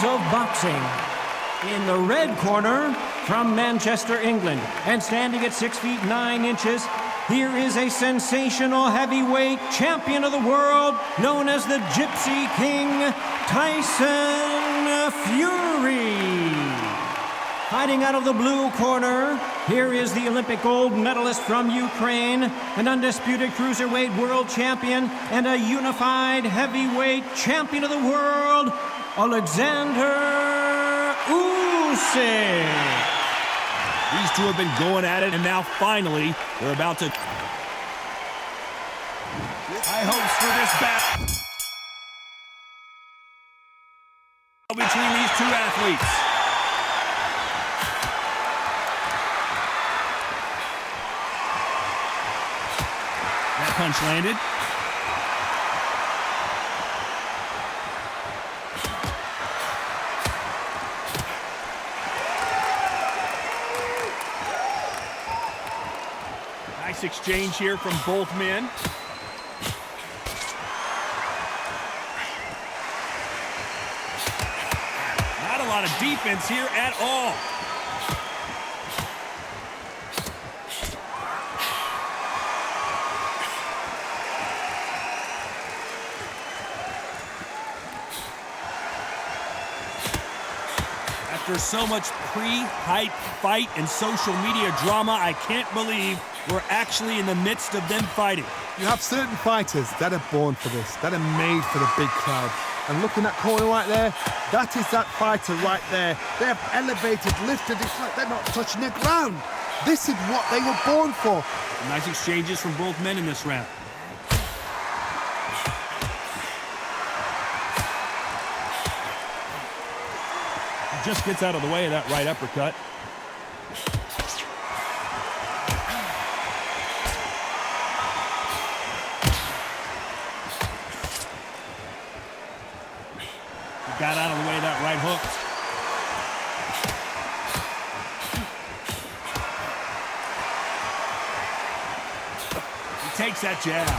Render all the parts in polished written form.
world of boxing. In the red corner, from Manchester, England, and standing at 6 feet 9 inches, here is a sensational heavyweight champion of the world, known as the Gypsy King, Tyson Fury. Fighting out of the blue corner, here is the Olympic gold medalist from Ukraine, an undisputed cruiserweight world champion, and a unified heavyweight champion of the world, Alexander Usyk. These two have been going at it, and now finally, they're about to... High hopes for this battle between these two athletes. That punch landed. Nice exchange here from both men. Not a lot of defense here at all. After so much pre-hype fight and social media drama, I can't believe we're actually in the midst of them fighting. You have certain fighters that are born for this, that are made for the big crowd. And looking at corner right there, that is that fighter right there. They have elevated, lifted, it's like they're not touching the ground. This is what they were born for. Nice exchanges from both men in this round. Just gets out of the way of that right uppercut. He got out of the way of that right hook. He takes that jab.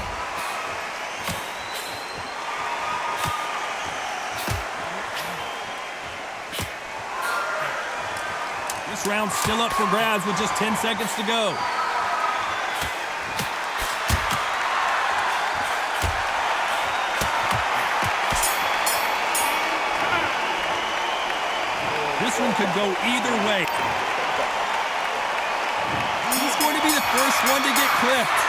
This round's still up for grabs with just 10 seconds to go. This one could go either way. He's going to be the first one to get clipped.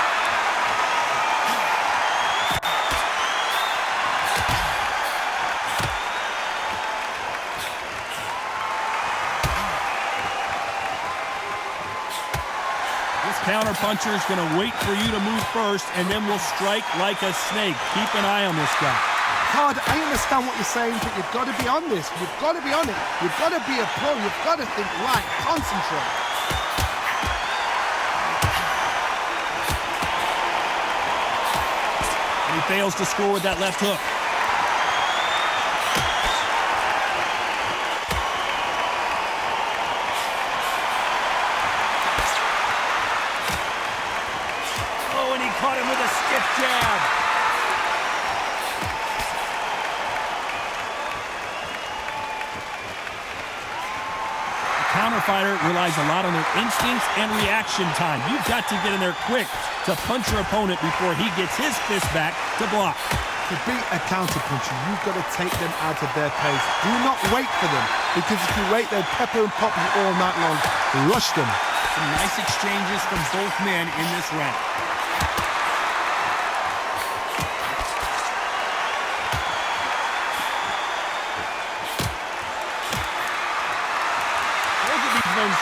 Counterpuncher is going to wait for you to move first, and then will strike like a snake. Keep an eye on this guy. Todd, I understand what you're saying, but you've got to be on this. You've got to be on it. You've got to be a pro. You've got to think right. Concentrate. He fails to score with that left hook. Caught him with a stiff jab. The counter fighter relies a lot on their instincts and reaction time. You've got to get in there quick to punch your opponent before he gets his fist back to block. To beat a counterpuncher, you've got to take them out of their pace. Do not wait for them, because if you wait, they'll pepper and pop you all night long. Rush them. Some nice exchanges from both men in this round.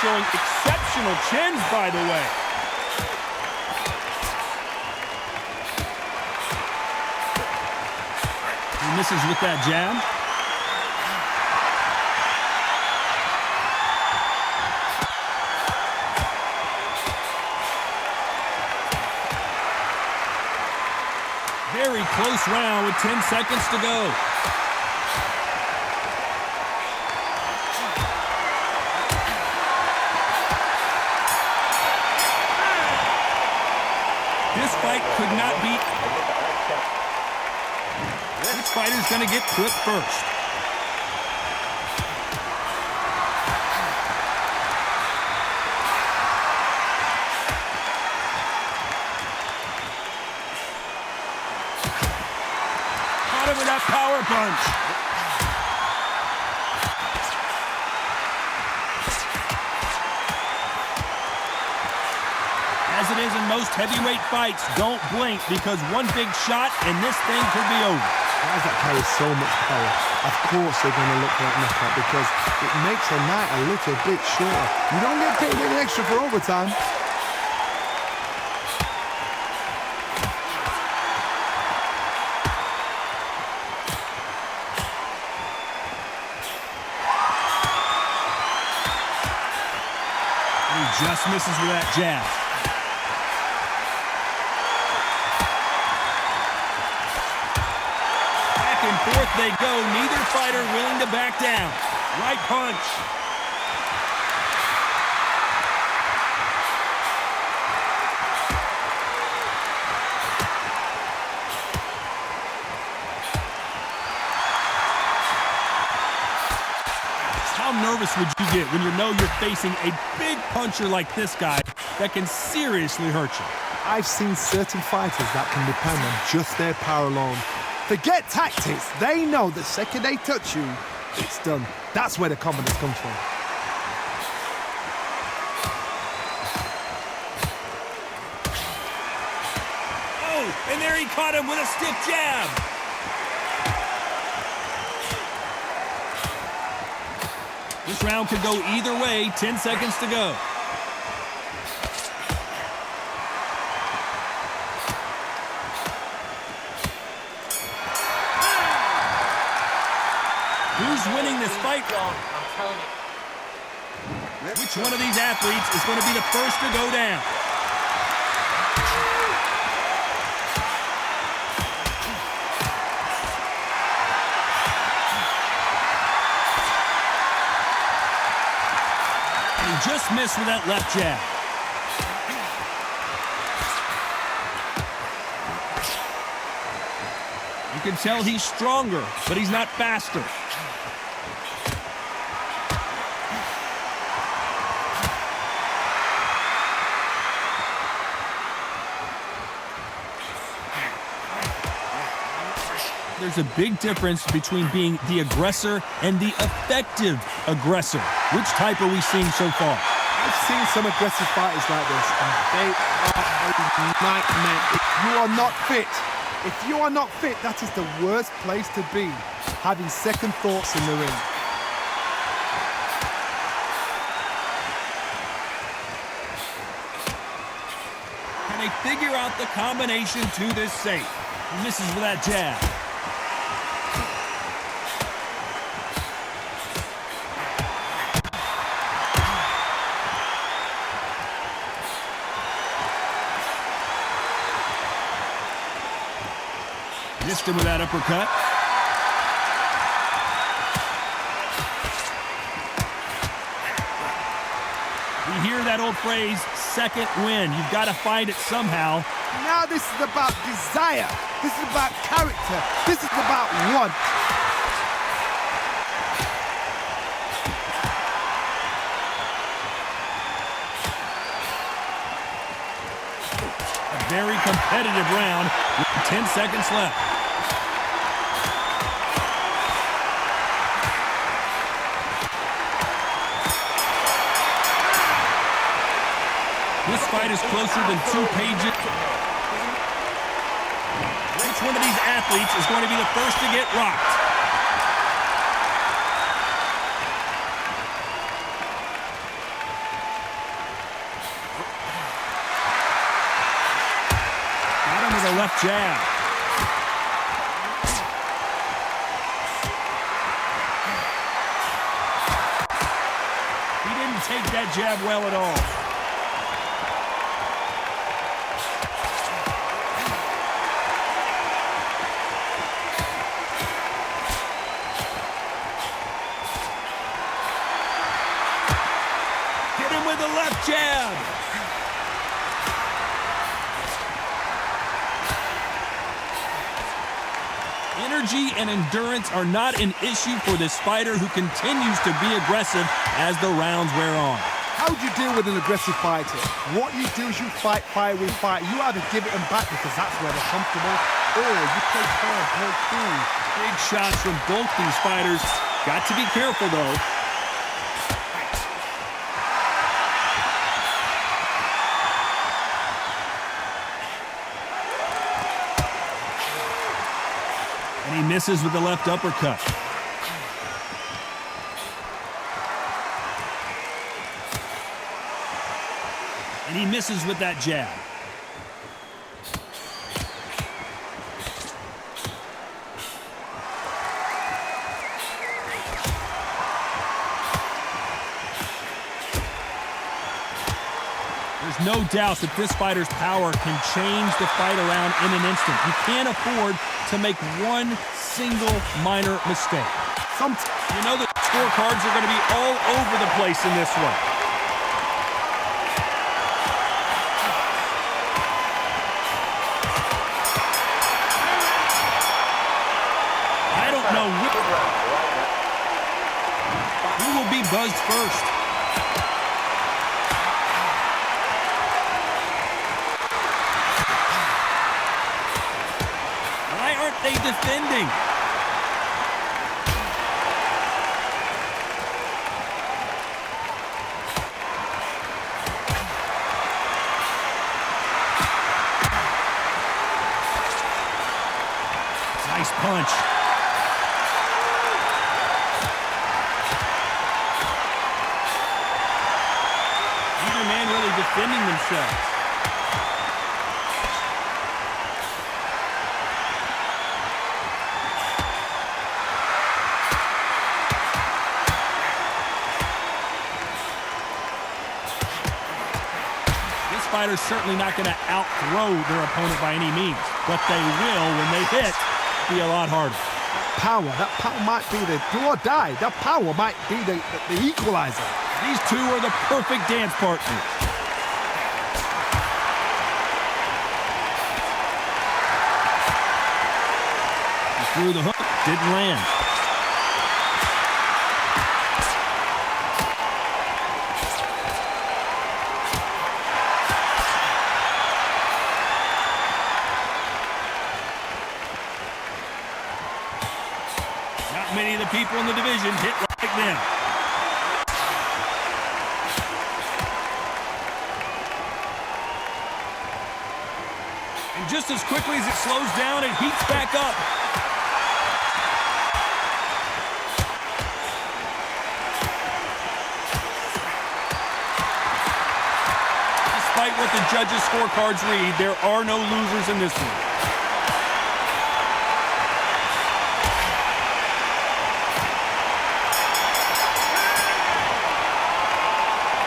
Showing exceptional chins, by the way. He misses with that jab. Very close round with 10 seconds to go. This fight could not be... Which fighter's going to get clipped first? punch. As it is in most heavyweight fights, don't blink because one big shot and this thing could be over. Guys that carry so much power, of course they're going to look for that knockout because it makes a night a little bit shorter. You don't get paid any extra for overtime. He just misses with that jab. Forth they go, neither fighter willing to back down. Right punch. How nervous would you get when you know you're facing a big puncher like this guy that can seriously hurt you? I've seen certain fighters that can depend on just their power alone. Forget tactics. They know the second they touch you, it's done. That's where the confidence comes from. Oh, and there he caught him with a stiff jab. This round could go either way. 10 seconds to go. Who's winning this fight? I'm telling you. Which one of these athletes is going to be the first to go down? And he just missed with that left jab. You can tell he's stronger, but he's not faster. There's a big difference between being the aggressor and the effective aggressor. Which type are we seeing so far? I've seen some aggressive fighters like this, and they are a nightmare. If you are not fit, that is the worst place to be, having second thoughts in the ring. Can they figure out the combination to this safe? He misses with that jab. Missed him with that uppercut. We hear that old phrase, second win. You've got to find it somehow. Now this is about desire. This is about character. This is about want. A very competitive round with 10 seconds left. This fight is closer than 2 pages. Which one of these athletes is going to be the first to get rocked? Got him with a left jab. He didn't take that jab well at all. With the left jab. Energy and endurance are not an issue for this fighter who continues to be aggressive as the rounds wear on. How do you deal with an aggressive fighter? What you do is you fight fire with fire. You either give it them back because that's where they're comfortable, Oh, you play fair, play cool. Big shots from both these fighters. Got to be careful, though. And he misses with the left uppercut. And he misses with that jab. There's no doubt that this fighter's power can change the fight around in an instant. You can't afford to make one single minor mistake. You know the scorecards are going to be all over the place in this one. I don't know who will be buzzed first. They defending. Nice punch. Neither man really defending themselves. Fighters certainly not going to outthrow their opponent by any means, but they will, when they hit, be a lot harder. That power might be the do or die. That power might be the equalizer. These two are the perfect dance partners. He threw the hook, didn't land. Many of the people in the division hit like them. And just as quickly as it slows down, it heats back up. Despite what the judges' scorecards read, there are no losers in this one.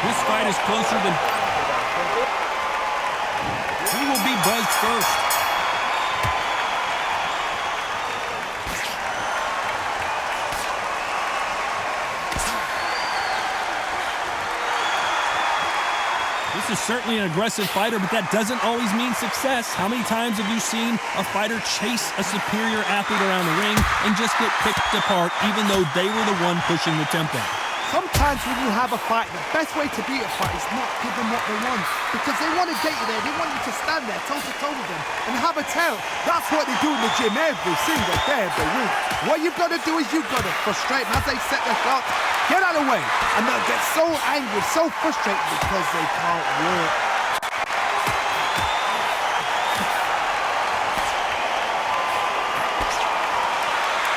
This fight is closer than... Who will be buzzed first? This is certainly an aggressive fighter, but that doesn't always mean success. How many times have you seen a fighter chase a superior athlete around the ring and just get picked apart even though they were the one pushing the tempo? Sometimes when you have a fight, the best way to beat a fight is not give them what they want. Because they want to get you there. They want you to stand there toe-to-toe with them and have a tell. That's what they do in the gym every single day of the week. What you've got to do is you've got to frustrate them as they set their shots. Get out of the way. And they'll get so angry, so frustrated because they can't work.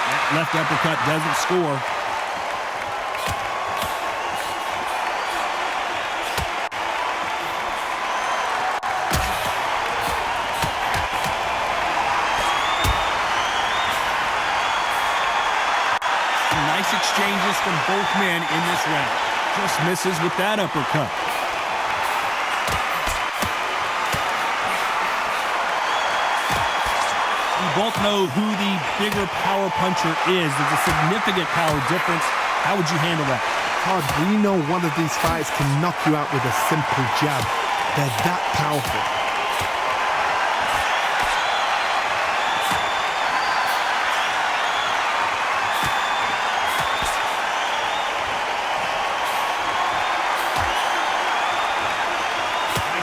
That left uppercut doesn't score. Nice exchanges from both men in this round. Just misses with that uppercut. We both know who the bigger power puncher is. There's a significant power difference. How would you handle that? Todd, we know one of these fighters can knock you out with a simple jab. They're that powerful.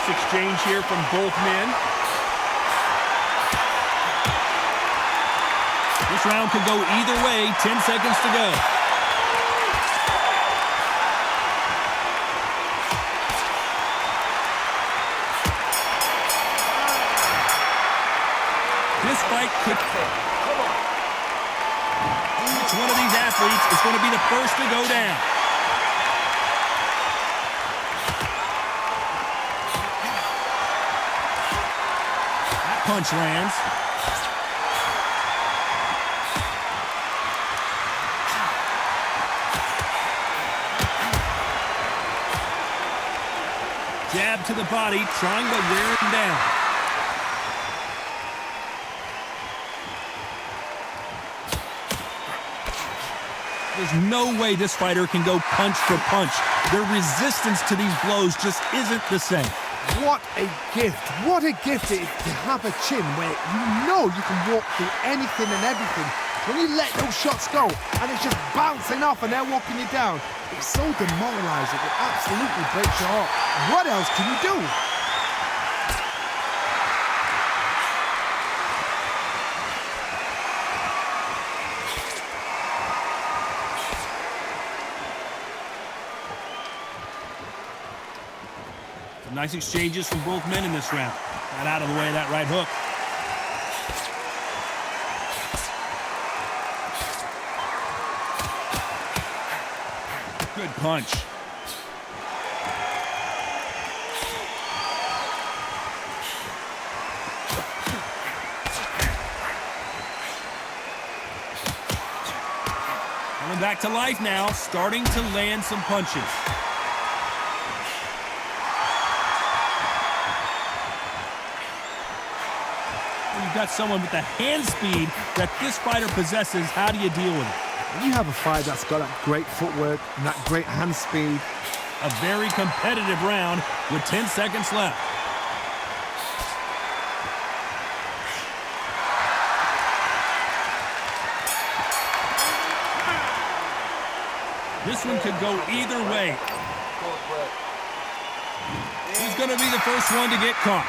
Exchange here from both men. round could go either way. 10 seconds to go. This fight could... Which one of these athletes is going to be the first to go down? That punch lands. Jab to the body, trying to wear him down. There's no way this fighter can go punch for punch. Their resistance to these blows just isn't the same. What a gift. What a gift it is to have a chin where you know you can walk through anything and everything. When you let those shots go and it's just bouncing off and they're walking you down, it's so demoralizing. It absolutely breaks your heart. What else can you do? Some nice exchanges from both men in this round. Got out of the way of that right hook. Good punch. Coming back to life now, starting to land some punches. When you've got someone with the hand speed that this fighter possesses, how do you deal with it? When you have a fight that's got that great footwork and that great hand speed. A very competitive round with 10 seconds left. This one could go either way. Who's going to be the first one to get caught?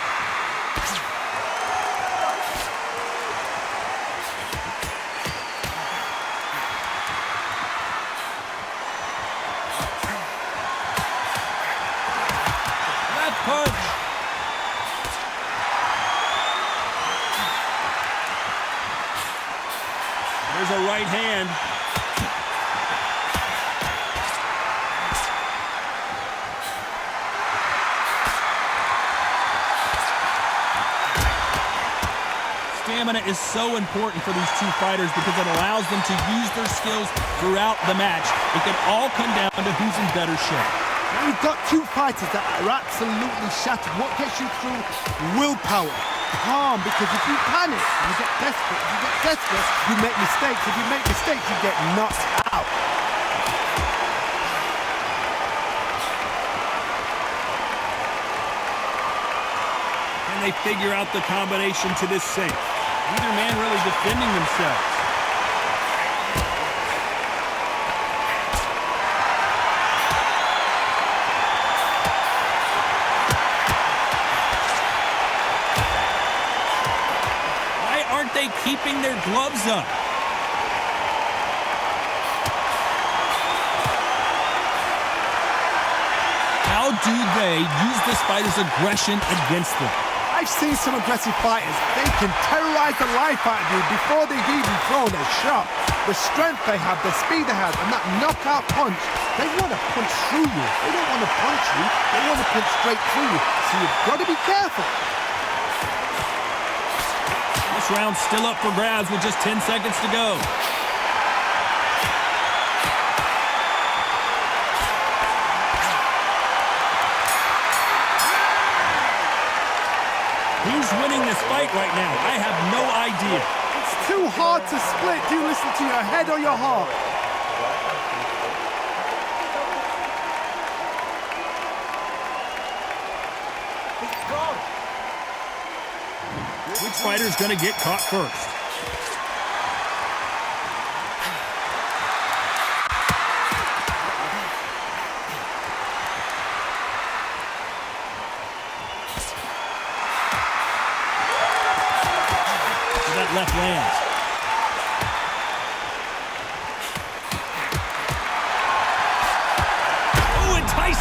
Left punch. There's a right hand. Stamina is so important for these two fighters because it allows them to use their skills throughout the match. It can all come down to who's in better shape. Now you've got two fighters that are absolutely shattered. What gets you through? Willpower. Calm, because if you panic, you get desperate. If you get desperate, you make mistakes. If you make mistakes, you get knocked out. Can they figure out the combination to this sink? Neither man really defending themselves. Why aren't they keeping their gloves up? How do they use this fighter's aggression against them? I've seen some aggressive fighters. They can terrorize the life out of you before they've even thrown a shot. The strength they have, the speed they have, and that knockout punch, they want to punch through you. They don't want to punch you. They want to punch straight through you. So you've got to be careful. This round's still up for grabs with just 10 seconds to go. Who's winning this fight right now? I have no idea. It's too hard to split. Do you listen to your head or your heart? Which fighter's going to get caught first? That left lands.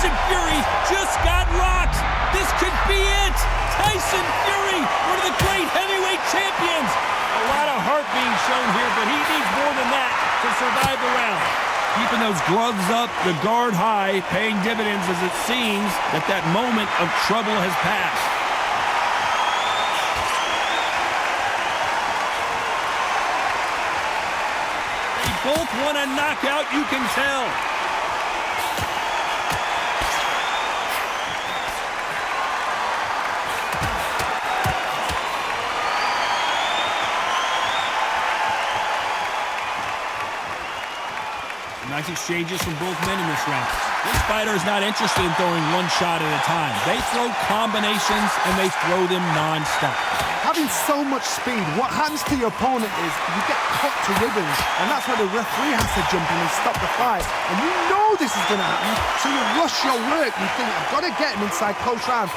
Tyson Fury just got rocked. This could be it. Tyson Fury, one of the great heavyweight champions. A lot of heart being shown here, but he needs more than that to survive the round. Keeping those gloves up, the guard high, paying dividends as it seems that moment of trouble has passed. They both want a knockout, you can tell. Nice exchanges from both men in this round. This fighter is not interested in throwing one shot at a time. They throw combinations, and they throw them non-stop. Having so much speed, what happens to your opponent is you get cut to ribbons, and that's where the referee has to jump in and stop the fight. And you know this is going to happen, so you rush your work. You think, I've got to get him inside close round.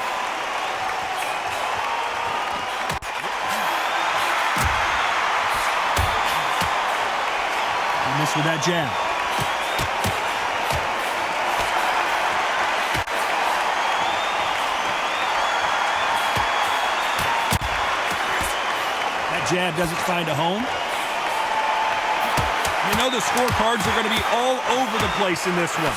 He missed with that jab. Jab doesn't find a home. You know the scorecards are going to be all over the place in this one.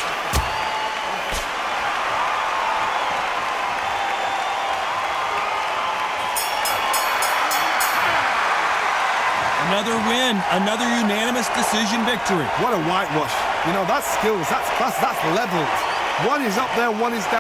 Another win, another unanimous decision victory. What a whitewash. You know, that's skills, that's class, that's leveled. One is up there, one is down.